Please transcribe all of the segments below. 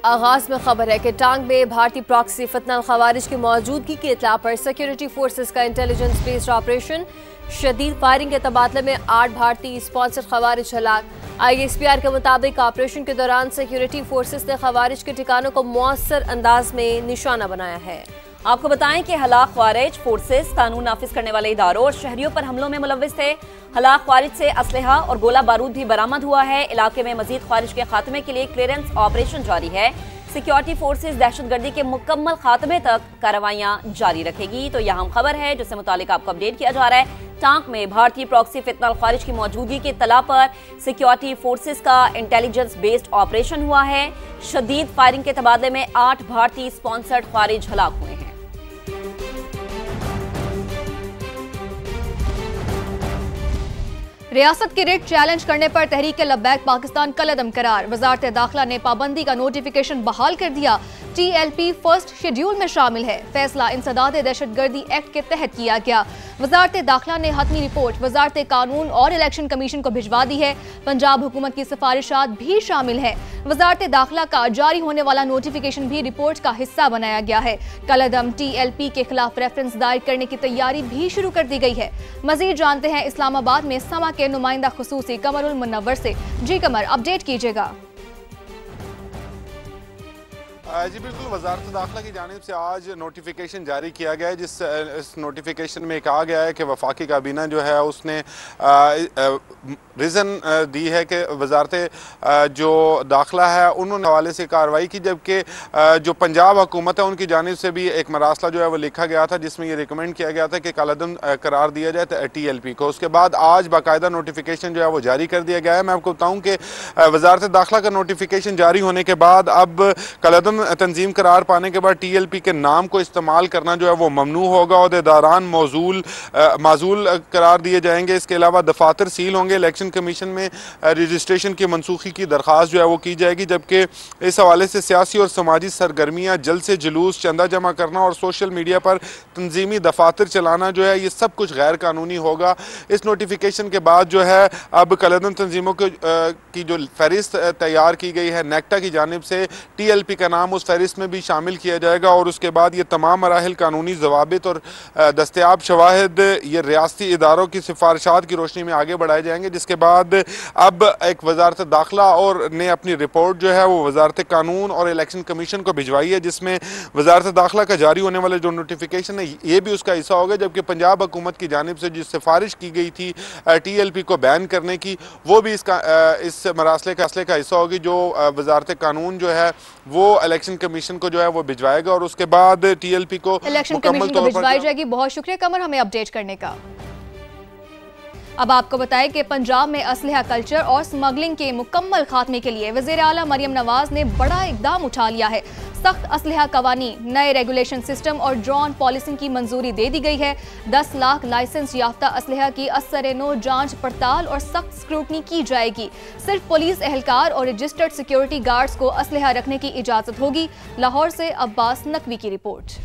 आगाज में खबर है कि टांग में भारतीय प्रॉक्सी फितना खवारिज की मौजूदगी की इत्ला पर सिक्योरिटी फोर्सेस का इंटेलिजेंस बेस्ड ऑपरेशन, शदीद फायरिंग के तबादले में 8 भारतीय स्पॉन्सर खवारिज हलाक। ISPR के मुताबिक ऑपरेशन के दौरान सिक्योरिटी फोर्सेस ने खवारिज के ठिकानों को मौसर अंदाज में निशाना बनाया है। आपको बताएं कि हलाक ख्वारिज फोर्सेस कानून नाफिज करने वाले इदारों और शहरियों पर हमलों में मुलव्विस थे। हलाक ख्वारिज से असलहा और गोला बारूद भी बरामद हुआ है। इलाके में मजीद ख्वारिज के खात्मे के लिए क्लियरेंस ऑपरेशन जारी है। सिक्योरिटी फोर्सेस दहशतगर्दी के मुकम्मल खात्मे तक कार्रवाइयां जारी रखेगी। तो यहाँ खबर है जिससे मुतालिक आपको अपडेट किया जा रहा है। टांक में भारतीय प्रॉक्सी फितना ख्वारिज की मौजूदगी की इत्तला पर सिक्योरिटी फोर्सेस का इंटेलिजेंस बेस्ड ऑपरेशन हुआ है। शदीद फायरिंग के तबादले में 8 भारतीय स्पॉन्सर्ड ख्वारिज हलाक हुए हैं। रियासत की रिट चैलेंज करने पर तहरीक लब्बैक पाकिस्तान कलअदम करार। वजारत दाखिला ने पाबंदी का नोटिफिकेशन बहाल कर दिया। TLP फर्स्ट शेड्यूल में शामिल है। फैसला इंसदाद दहशतगर्दी एक्ट के तहत किया गया। वजारत दाखिला ने हतमी रिपोर्ट वजारत कानून और इलेक्शन कमीशन को भिजवा दी है। पंजाब हुकूमत की सिफारिशात भी शामिल है। वजारत दाखिला का जारी होने वाला नोटिफिकेशन भी रिपोर्ट का हिस्सा बनाया गया है। कलअदम TLP के खिलाफ रेफरेंस दायर करने की तैयारी भी शुरू कर दी गई है। मजीद जानते हैं इस्लामाबाद में समा के नुमाइंदा खुसूसी कमरुल मुनव्वर से। जी कमर, अपडेट कीजिएगा। जी बिल्कुल, वजारत दाखिला की जानिब से आज नोटिफिकेशन जारी किया गया है। इस नोटिफिकेशन में कहा गया है कि वफाकी काबीना जो है उसने रीज़न दी है कि वजारत जो दाखिला है उन्होंने हवाले से कार्रवाई की, जबकि जो पंजाब हुकूमत है उनकी जानिब से भी एक मरासला जो है वो लिखा गया था जिसमें ये रिकमेंड किया गया था कि कलअदम करार दिया जाए TLP को। उसके बाद आज बाकायदा नोटिफिकेशन जो है वो जारी कर दिया गया है। मैं आपको बताऊँ कि वजारत दाखिला का नोटिफिकेशन जारी होने के बाद अब कलअदम तंजीम करार पाने के बाद TLP के नाम को इस्तेमाल करना जो है वो ममनू होगा। ओहदेदारान माजूल करार दिए जाएंगे। इसके अलावा दफातर सील होंगे। इलेक्शन कमीशन में रजिस्ट्रेशन की मनसूखी की दरख्वास्त जो है वो की जाएगी, जबकि इस हवाले से सियासी और समाजी सरगर्मियाँ, जल्द से जुलूस, चंदा जमा करना और सोशल मीडिया पर तंजीमी दफातर चलाना जो है ये सब कुछ गैर कानूनी होगा। इस नोटिफिकेशन के बाद जो है अब कलअदम तंजीमों की जो फहरिस्त तैयार की गई है नेक्टा की जानिब से, TLP का नाम उस फहरिस्त में भी शामिल किया जाएगा और उसके बाद ये तमाम मराहिल कानूनी जवाबित और दस्तयाब शवाहिद ये रियासती इदारों की सिफारिशात की रोशनी में आगे बढ़ाए जाएंगे। जिसके बाद अब एक वजारत दाखिला और ने अपनी रिपोर्ट जो है वो वजारत कानून और इलेक्शन कमीशन को भिजवाई है, जिसमें वजारत दाखिला का जारी होने वाले जो नोटिफिकेशन है ये भी उसका हिस्सा होगा, जबकि पंजाब हुकूमत की जानिब से जो सिफारिश की गई थी TLP को बैन करने की वो भी इस मरासले का हिस्सा होगी, जो वजारत कानून जो है वो इलेक्शन कमीशन को जो है वो भिजवाएगा और उसके बाद TLP को इलेक्शन कमीशन को भिजवाई जाएगी। बहुत शुक्रिया कमर हमें अपडेट करने का। अब आपको बताएं कि पंजाब में असलहा कल्चर और स्मगलिंग के मुकम्मल खात्मे के लिए वज़ीर आला मरियम नवाज ने बड़ा इकदाम उठा लिया है। सख्त असलहा कवानी, नए रेगुलेशन सिस्टम और ड्रोन पॉलिसिंग की मंजूरी दे दी गई है। 10 लाख लाइसेंस याफ्ता असलहा की असर-ए-नो जांच पड़ताल और सख्त स्क्रूटनी की जाएगी। सिर्फ पुलिस एहलकार और रजिस्टर्ड सिक्योरिटी गार्ड्स को असलहा रखने की इजाजत होगी। लाहौर से अब्बास नकवी की रिपोर्ट।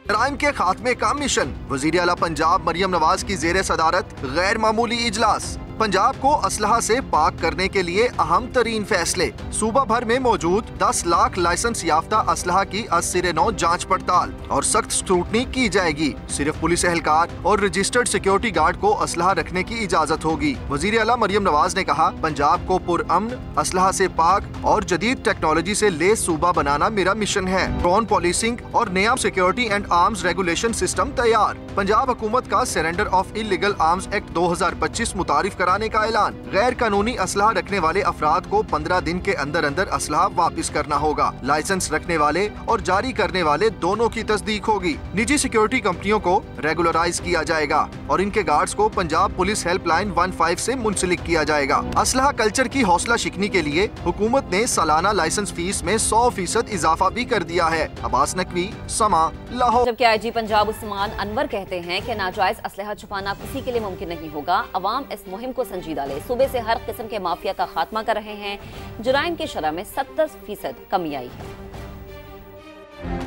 क्राइम के खात्मे का मिशन, वज़ीर आला पंजाब मरियम नवाज की जेर सदारत गैर मामूली इजलास। पंजाब को असलहा से पाक करने के लिए अहम तरीन फैसले। सूबा भर में मौजूद 10 लाख लाइसेंस याफ्ता असलहा की असर-ए-नो जांच पड़ताल और सख्त स्क्रूटनी की जाएगी। सिर्फ पुलिस एहलकार और रजिस्टर्ड सिक्योरिटी गार्ड को असलहा रखने की इजाजत होगी। वज़ीर आला मरियम नवाज ने कहा, पंजाब को पुरअमन, असलहा से पाक और जदीद टेक्नोलॉजी से लेस सूबा बनाना मेरा मिशन है। ड्रोन पॉलिसिंग और नया security and arms regulation system तैयार। पंजाब हुकूमत का surrender of illegal arms act 2025 मुतारिफ कराने का ऐलान। गैर कानूनी असलहा रखने वाले अफराद को 15 दिन के अंदर अंदर असलहा वापस करना होगा। लाइसेंस रखने वाले और जारी करने वाले दोनों की तस्दीक होगी। निजी सिक्योरिटी कंपनियों को रेगुलराइज किया जाएगा और इनके गार्ड्स को पंजाब पुलिस हेल्पलाइन 15 से मुंसलिक किया जाएगा। असलहा कल्चर की हौसला शिकनी के लिए हुकूमत ने सालाना लाइसेंस फीस में 100% इजाफा भी कर दिया है। अब्बास नकवी, समा, लाहौर। जबकि IG पंजाब उस्मान अनवर कहते हैं कि नाजायज असलहा छुपाना किसी के लिए मुमकिन नहीं होगा। अवाम इस मुहिम को संजीदा ले। सूबे से हर किस्म के माफिया का खात्मा कर रहे हैं। जुराइम की शरह में 70% कमी आई है।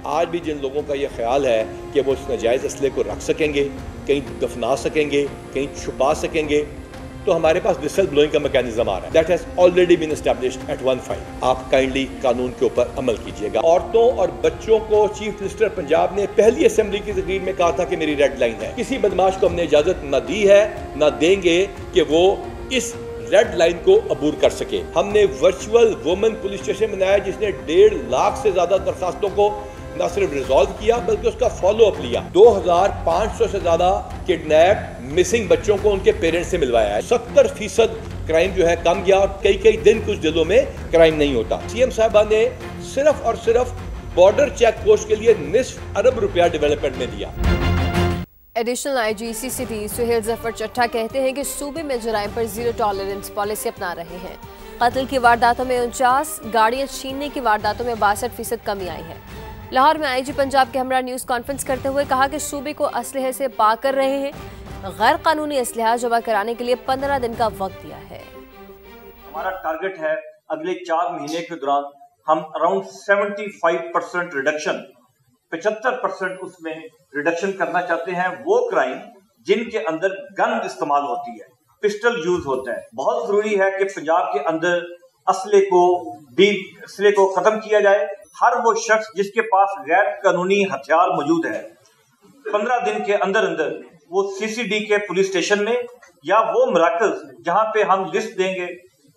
आज भी जिन लोगों का ये ख्याल है कि वो उस नाजायज असले को रख सकेंगे, कहीं दफना सकेंगे, कहीं छुपा सकेंगे, तो हमारे पास विसल ब्लोइंग का मैकेनिज्म आ रहा है, that has already been established at 15। आप काइंडली कानून के ऊपर अमल कीजिएगा। औरतों और बच्चों को चीफ मिनिस्टर पंजाब ने पहली असेंबली की तकरीर में कहा था कि मेरी रेड लाइन है। किसी बदमाश को हमने इजाजत न दी है न देंगे कि वो इस रेड लाइन को अबूर कर सके। हमने वर्चुअल वुमेन पुलिस स्टेशन बनाया जिसने 1.5 लाख से ज्यादा दरखास्तों को न सिर्फ रिजॉल्व किया बल्कि उसका फॉलो अप लिया। 2500 से ज्यादा किडनैप मिसिंग बच्चों को उनके पेरेंट्स से मिलवाया है। 70% क्राइम जो है कम गया और कई दिन कुछ जिलों में क्राइम नहीं होता। सीएम साहबा ने सिर्फ और सिर्फ बॉर्डर चेक पोस्ट के लिए $2.5 अरब डेवलपमेंट में दिया। Additional IG CCD Suhail Zafar Chatha कहते हैं कि सूबे में जराइम पर जीरो टॉलरेंस पॉलिसी अपना रहे हैं। कत्ल की वारदातों में 49, गाड़ियां छीनने की वारदातों में 62% कमी आई है। लाहौर में आईजी पंजाब के हमरा न्यूज कॉन्फ्रेंस करते हुए कहा कि सूबे को असलहे से पाक कर रहे हैं। गैर कानूनी असलहा जमा कराने के लिए 15 दिन का वक्त दिया है। हमारा टारगेट है अगले 4 महीने के दौरान हम अराउंड 75% रिडक्शन, 75% उसमें रिडक्शन करना चाहते हैं। वो क्राइम जिनके अंदर गन इस्तेमाल होती है, पिस्टल यूज होता है। बहुत जरूरी है कि पंजाब के अंदर असले को खत्म किया जाए। हर वो शख्स जिसके पास गैर कानूनी हथियार मौजूद है 15 दिन के अंदर अंदर वो सीसीडी के पुलिस स्टेशन में या वो मराकज जहां पे हम लिस्ट देंगे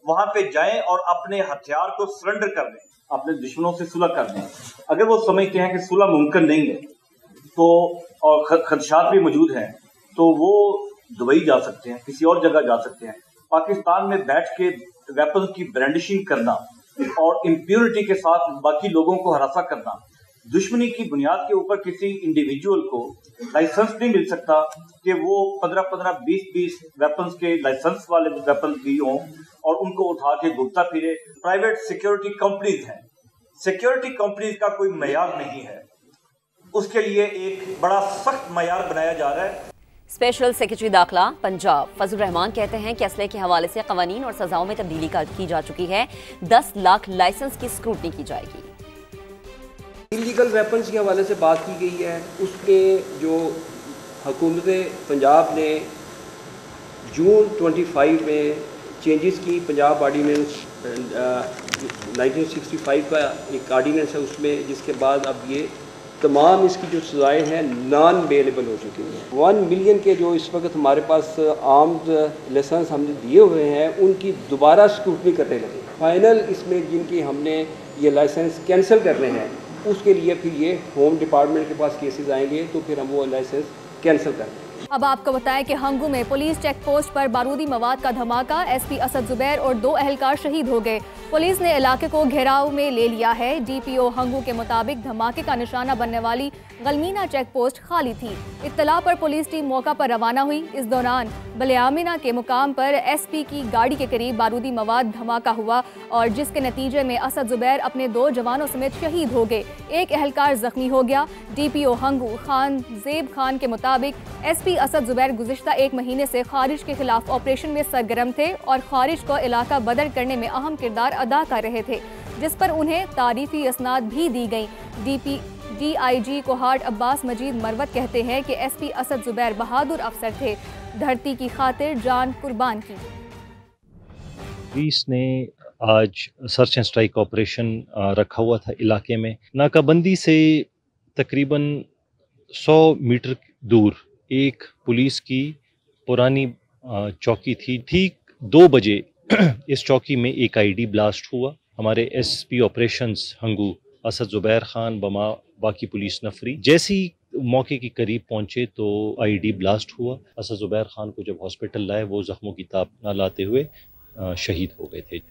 वहां पे जाएं और अपने हथियार को सरेंडर कर दें, अपने दुश्मनों से सुलह कर दें। अगर वो समझते हैं कि सुलह मुमकिन नहीं है तो और खदशात भी मौजूद हैं तो वो दुबई जा सकते हैं, किसी और जगह जा सकते हैं। पाकिस्तान में बैठ के वेपन्स की ब्रांडिशिंग करना और इम्प्यूरिटी के साथ बाकी लोगों को हरासा करना, दुश्मनी की बुनियाद के ऊपर किसी इंडिविजुअल को लाइसेंस नहीं मिल सकता कि वो 15-15, 20-20 वेपन्स के लाइसेंस वाले वेपन्स भी हों और उनको उठा के घूमता फिरे। प्राइवेट सिक्योरिटी कंपनीज हैं, सिक्योरिटी कंपनीज का कोई मयार नहीं है, उसके लिए एक बड़ा सख्त मयार बनाया जा रहा है। स्पेशल सेक्रेटरी दाखिला पंजाब फजल रहमान कहते हैं कि असले के हवाले से कवानीन और सजाओं में तब्दीली की जा चुकी है। 10 लाख लाइसेंस की स्क्रूटनी की जाएगी। इलीगल वेपन्स के हवाले से बात की गई है, उसके जो हुकूमत पंजाब ने जून 25 में चेंजेस की पंजाब ऑर्डीनेंस 1965 का एक ऑर्डीनेंस है उसमें, जिसके बाद अब ये तमाम इसकी जो सज़ाएँ हैं नॉन बेलेबल हो चुकी हैं। 1 मिलियन के जो इस वक्त हमारे पास आर्म्ड लाइसेंस हमने दिए हुए हैं उनकी दोबारा स्क्रूटनी करने लगे। फाइनल इसमें जिनकी हमने ये लाइसेंस कैंसिल करने हैं उसके लिए फिर ये होम डिपार्टमेंट के पास केसेस आएंगे तो फिर हम वो लाइसेंस कैंसिल कर देंगे। अब आपको बताएं कि हंगू में पुलिस चेक पोस्ट पर बारूदी मवाद का धमाका, एसपी असद जुबैर और 2 अहलकार शहीद हो गए। पुलिस ने इलाके को घेराव में ले लिया है। डीपीओ हंगू के मुताबिक धमाके का निशाना बनने वाली गलमीना चेक पोस्ट खाली थी। इत्तला पर पुलिस टीम मौका पर रवाना हुई। इस दौरान बलियामिना के मुकाम पर एसपी की गाड़ी के करीब बारूदी मवाद धमाका हुआ और जिसके नतीजे में असद जुबैर अपने 2 जवानों समेत शहीद हो गए। एक अहलकार जख्मी हो गया। डीपीओ हंगू खान जेब खान के मुताबिक एसपी असद जुबैर गुज़िश्ता 1 महीने से खारिज के खिलाफ ऑपरेशन में सरगर्म थे और खारिज को इलाका बदर करने में अहम किरदार अदा कर रहे थे, जिस पर उन्हें तारीफी असनाद भी दी गई। DIG कोहाट अब्बास मजीद मरवत कहते हैं कि एसपी असद जुबैर बहादुर अफसर थे, धरती की खातिर जान कुर्बान की। पुलिस ने आज सर्च एंड स्ट्राइक ऑपरेशन रखा हुआ था इलाके में। नाकाबंदी से तकरीबन 100 मीटर दूर एक पुलिस की पुरानी चौकी थी। ठीक 2 बजे इस चौकी में एक आईडी ब्लास्ट हुआ। हमारे एसपी ऑपरेशंस हंगू असद जुबैर खान बमा बाकी पुलिस नफरी जैसे ही मौके के करीब पहुंचे तो आईडी ब्लास्ट हुआ। असद जुबैर खान को जब हॉस्पिटल लाए वो जख्मों की ताब न लाते हुए शहीद हो गए थे।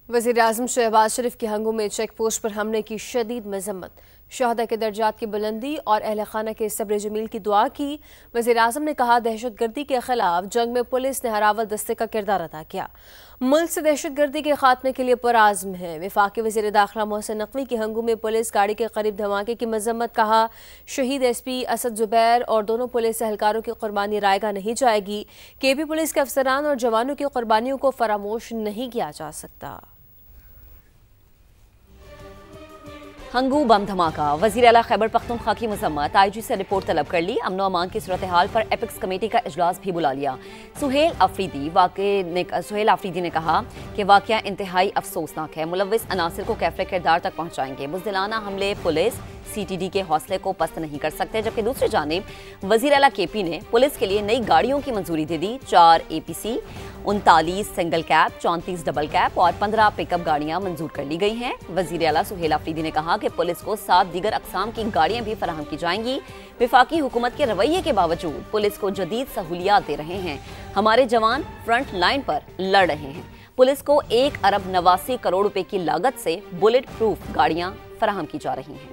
वज़ीर-ए-आज़म शहबाज शरीफ की हंगू में चेक पोस्ट पर हमले की शदीद मजम्मत, शहदा के दर्जात की बुलंदी और अहल खाना के सब्र जमील की दुआ की। वज़ीर-ए-आज़म ने कहा दहशत गर्दी के खिलाफ जंग में पुलिस ने हरावल दस्ते का किरदार अदा किया, मुल्क से दहशत गर्दी के खात्मे के लिए पुरआज़्म है। वफाकी वज़ीर दाखिला मोहसिन नकवी की हंगू में पुलिस गाड़ी के करीब धमाके की मजम्मत, कहा शहीद एसपी असद जुबैर और दोनों पुलिस एहलकारों की कुर्बानी रायगा नहीं जाएगी। केपी पुलिस के अफसरान और जवानों की कुर्बानियों को फरामोश नहीं किया जा सकता। हंगू बम धमाका, वज़ीर आला खैबर पख्तूनख्वा की मजम्मत, IG से रिपोर्ट तलब कर ली। अमन अमान की सूरत हाल पर एपिक्स कमेटी का इजलास भी बुला लिया। सुहेल आफरीदी ने कहा कि वाक़या इंतहाई अफसोसनाक है, मुलव्विस अनासिर को कैफरे किरदार तक पहुँचाएंगे। बुज़दिलाना हमले पुलिस CTD के हौसले को पस्त नहीं कर सकते। जबकि दूसरी जानिब वज़ीर आला KP ने पुलिस के लिए नई गाड़ियों की मंजूरी दे दी। 4 APC, 39 single cab, 34 double cab और 15 पिकअप गाड़ियां मंजूर कर ली गई हैं। वज़ीर आला सुहेल आफरीदी ने कहा कि पुलिस को 7 दीगर अक़साम की गाड़ियां भी फराहम की जाएंगी। वफाकी हुकूमत के रवैये के बावजूद पुलिस को जदीद सहूलियात दे रहे हैं। हमारे जवान फ्रंट लाइन पर लड़ रहे हैं। पुलिस को 1 अरब 89 करोड़ रुपए की लागत से बुलेट प्रूफ गाड़ियां फराहम की जा रही हैं।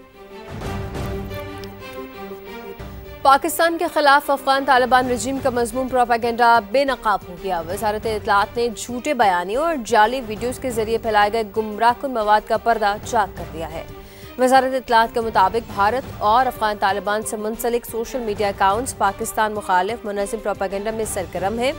पाकिस्तान के खिलाफ अफगान तालिबान रजीम का मजमूम प्रोपेगेंडा बेनकाब हो गया। वजारत इत्तलात ने झूठे बयानी और जाली वीडियोस के जरिए फैलाए गए गुमराहकुन मवाद का पर्दा चाक कर दिया है। वजारत इत्तलात के मुताबिक भारत और अफगान तालिबान से मुंसलिक सोशल मीडिया अकाउंट्स पाकिस्तान मुखालिफ मुनज़्ज़म प्रोपेगेंडा में सरगर्म हैं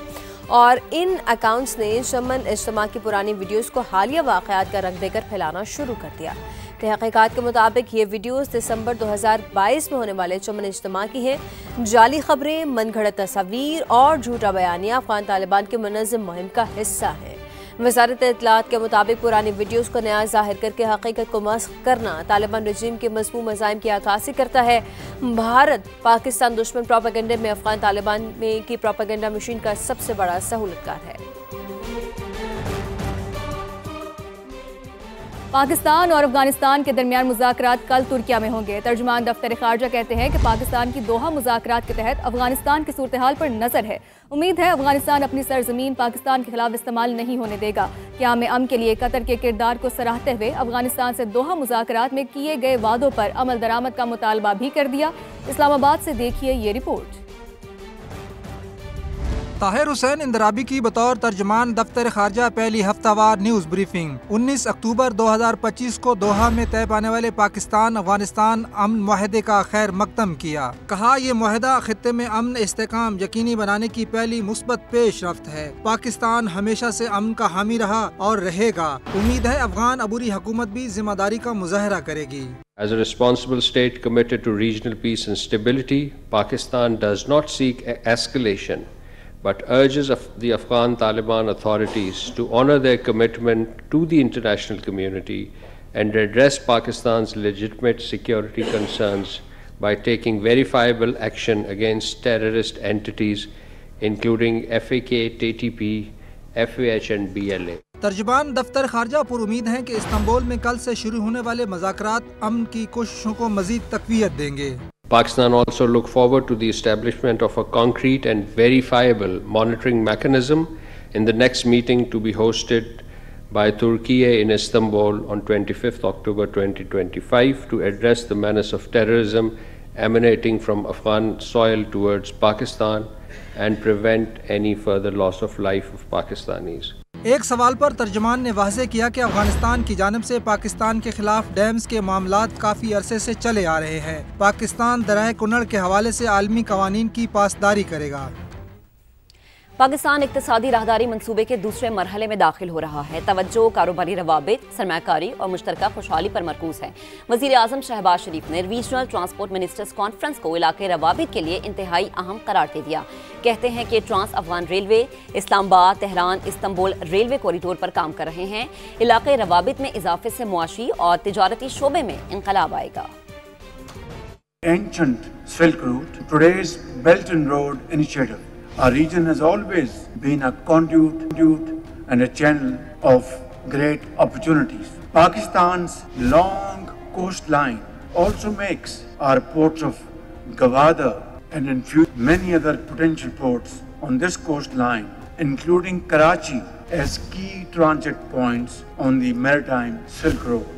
और इन अकाउंट्स ने चमन इज्तिमा की पुरानी वीडियोस को हालिया वाक़यात का रंग देकर फैलाना शुरू कर दिया। तहक़ीक़ात के मुताबिक ये वीडियोस दिसंबर 2022 में होने वाले चमन इज्तिमा की हैं। जाली खबरें, मनगढ़ंत तस्वीर और झूठा बयानिया अफगान तालिबान के मुनज़्ज़म मुहिम का हिस्सा है। वज़ारत इत्तलात के मुताबिक पुरानी वीडियोस को नया ज़ाहिर करके हकीकत को मस्ख़ करना तालिबान रजीम के मज़मूम अज़ाइम की अक्कासी करता है। भारत पाकिस्तान दुश्मन प्रोपेगेंडे में अफगान तालिबान में की प्रोपेगेंडा मशीन का सबसे बड़ा सहूलतकार है। पाकिस्तान और अफगानिस्तान के दरमियान मुज़ाकरात कल तुर्किया में होंगे। तर्जुमान दफ्तर खारजा कहते हैं कि पाकिस्तान की दोहा मुज़ाकरात के तहत अफगानिस्तान की सूरत हाल पर नज़र है। उम्मीद है अफगानिस्तान अपनी सरजमीन पाकिस्तान के खिलाफ इस्तेमाल नहीं होने देगा। क़याम अमन के लिए कतर के किरदार को सराहते हुए अफगानिस्तान से दोहा मुज़ाकरात में किए गए वादों पर अमल दरामद का मुतालबा भी कर दिया। इस्लामाबाद से देखिए ये रिपोर्ट। ताहिर हुसैन इंदराबी की बतौर तर्जमान दफ्तर खारजा पहली हफ्तावार न्यूज़ ब्रीफिंग। 19 अक्टूबर 2025 को दोहा में तय पाने वाले पाकिस्तान अफगानिस्तान अमन मुआहदे का खैर मकदम किया। कहा यह मुआहदा खित्ते में अमन इस्तेकाम यकीनी बनाने की पहली मुस्बत पेशरफ्त है। पाकिस्तान हमेशा से अमन का हामी रहा और रहेगा। उम्मीद है अफगान अबूरी हुकूमत भी जिम्मेदारी का मुजाहरा करेगी। As a responsible state committed to regional peace and stability, Pakistan does not seek escalation, but urges the Afghan Taliban authorities to honor their commitment to the international community and address Pakistan's legitimate security concerns by taking verifiable action against terrorist entities including FAK, TTP, FAH and BLA. तर्जुमान दफ्तर खारजा पर उम्मीद है कि Istanbul में कल से शुरू होने वाले मुज़ाकरात अमन की कोशिशों को मज़ीद तक़वियत देंगे। Pakistan also look forward to the establishment of a concrete and verifiable monitoring mechanism in the next meeting to be hosted by Turkey in Istanbul on 25th October 2025 to address the menace of terrorism emanating from Afghan soil towards Pakistan and prevent any further loss of life of Pakistanis. एक सवाल पर तर्जमान ने वाज़ेह किया कि अफगानिस्तान की जानिब से पाकिस्तान के खिलाफ डैम्स के मामलात काफ़ी अरसे से चले आ रहे हैं। पाकिस्तान दरियाए कुनड़ के हवाले से आलमी कवानीन की पासदारी करेगा। पाकिस्तान इक्तिसादी राहदारी मंसूबे के दूसरे मरहले में दाखिल हो रहा है। तवज्जो कारोबारी रवाबित, सरमायाकारी और मुश्तरका खुशहाली पर मरकूज है। वज़ीर आज़म शहबाज शरीफ ने रीजनल ट्रांसपोर्ट मिनिस्टर्स कॉन्फ्रेंस को इलाके रवाबित के लिए इंतहाई अहम करार दे दिया। कहते हैं कि trans Afghan railway Islamabad, Tehran, Istanbul railway corridor पर काम कर रहे हैं। इलाके रवाबित में इजाफे से मुआशी और तिजारती शोबे में इनकलाब आएगा। Ancient Silk Route, today's Belt and Road Initiative. Our region has always been a conduit and a channel of great opportunities. Pakistan's long coastline also makes our ports of Gwadar and in future many other potential ports on this coastline, including Karachi, as key transit points on the maritime Silk Road.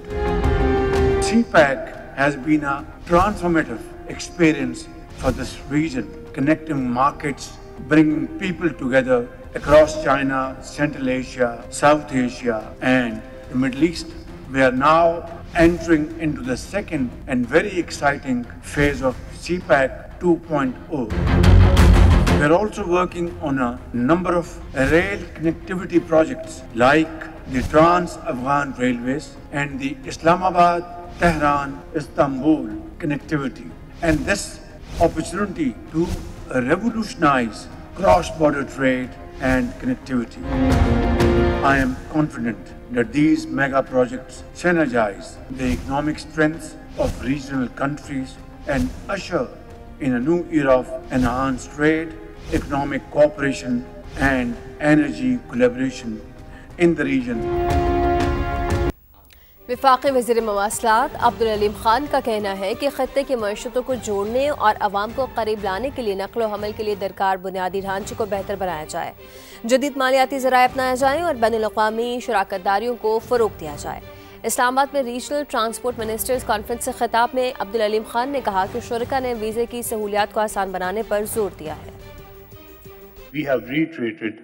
CPAC has been a transformative experience for this region, connecting markets, bringing people together across China, Central Asia, South Asia and the Middle East. We are now entering into the second and very exciting phase of CPAC 2.0. We are also working on a number of rail connectivity projects like the Trans-Afghan Railways and the Islamabad-Tehran-Istanbul connectivity. And this opportunity to revolutionize cross-border trade and connectivity. I am confident that these mega projects synergize the economic strengths of regional countries and usher in a new era of enhanced trade, economic cooperation and energy collaboration in the region. वफाक़ी वज़ीर मवासलात अब्दुल अलीम खान का कहना है कि खत्ते की मईशतों को जोड़ने और अवाम को करीब लाने के लिए नक़्ल व हमल के लिए दरकार बुनियादी ढांचे को बेहतर बनाया जाए, जदीद मालियाती ज़राए अपनाया जाए और बैनुल-अक़वामी शराकतदारियों को फ़रोग़ दिया जाए। इस्लामाबाद में रीजनल ट्रांसपोर्ट मिनिस्टर्स कॉन्फ्रेंस से खिताब में अब्दुल अलीम खान ने कहा कि शुरका ने वीज़े की सहूलियात को आसान बनाने पर जोर दिया है। We have reiterated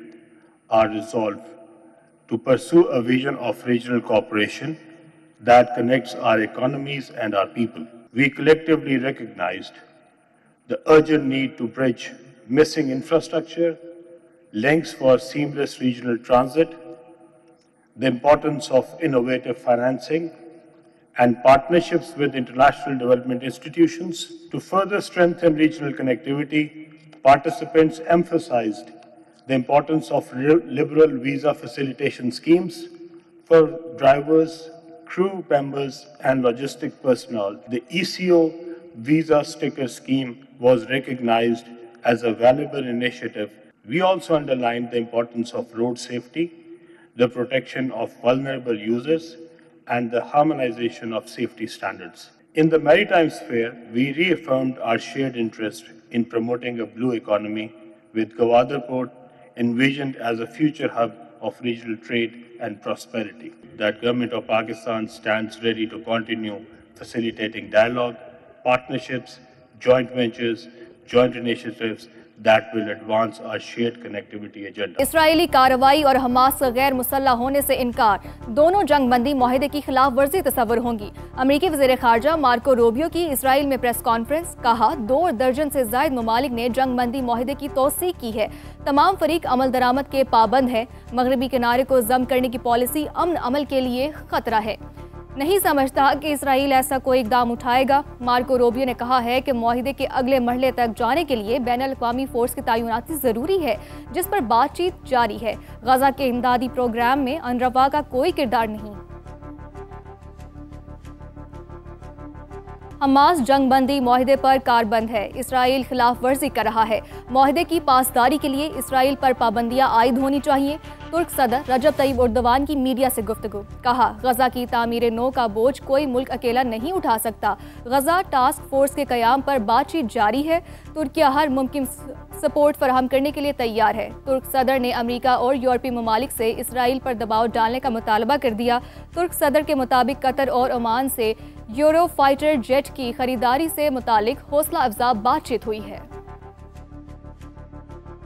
our resolve to pursue a vision of regional cooperation that connects our economies and our people. We collectively recognized the urgent need to bridge missing infrastructure, links for seamless regional transit, the importance of innovative financing, and partnerships with international development institutions. To further strengthen regional connectivity, participants emphasized the importance of liberal visa facilitation schemes for drivers, crew members and logistic personnel. The ECO visa sticker scheme was recognized as a valuable initiative. We also underlined the importance of road safety, the protection of vulnerable users, and the harmonization of safety standards. In the maritime sphere, we reaffirmed our shared interest in promoting a blue economy, with Gwadar Port envisioned as a future hub of regional trade and prosperity. That Government of Pakistan stands ready to continue facilitating dialogue, partnerships, joint ventures, joint initiatives that will advance our shared connectivity agenda. Israeli कार्रवाई और Hamas का गैर मुसल्लह होने से इनकार, दोनों जंगबंदी माहिदे की खिलाफ वर्जी तस्वर होंगी। अमरीकी वज़ीर ख़ारजा मार्को रूबियो की इसराइल में प्रेस कॉन्फ्रेंस, कहा 2 दर्जन से ज़ायद ममालिक ने जंगबंदी माहिदे की तौसीक़ की है, तमाम फरीक अमल दरामद के पाबंद है, मगरबी किनारे को जम करने की पॉलिसी अमन अमल के लिए खतरा है, नहीं समझता कि इसराइल ऐसा कोई इकदाम उठाएगा। मार्को रूबियो ने कहा है कि मुआहिदे के अगले मरहले तक जाने के लिए बैनुल-अक़वामी फोर्स की तैनाती ज़रूरी है, जिस पर बातचीत जारी है। गजा के इमदादी प्रोग्राम में अनरवा का कोई किरदार नहीं। हमास जंगबंदी मुआहिदे पर कारबंद है, इसराइल खिलाफ वर्जी कर रहा है। मुआहिदे की पासदारी के लिए इसराइल पर पाबंदियां आयद होनी चाहिए। तुर्क सदर रजब तय्यब एर्दोगान की मीडिया से गुफ्तगू, कहा गजा की तामीर नौ का बोझ कोई मुल्क अकेला नहीं उठा सकता। गजा टास्क फोर्स के कयाम पर बातचीत जारी है, तुर्किया हर मुमकिन सपोर्ट फराहम करने के लिए तैयार है। तुर्क सदर ने अमेरिका और यूरोपीय ममालिक से इसराइल पर दबाव डालने का मुतालबा कर दिया। तुर्क सदर के मुताबिक कतर और ओमान से यूरो फाइटर जेट की खरीदारी से मुतालिक हौसला अफजा बातचीत हुई है।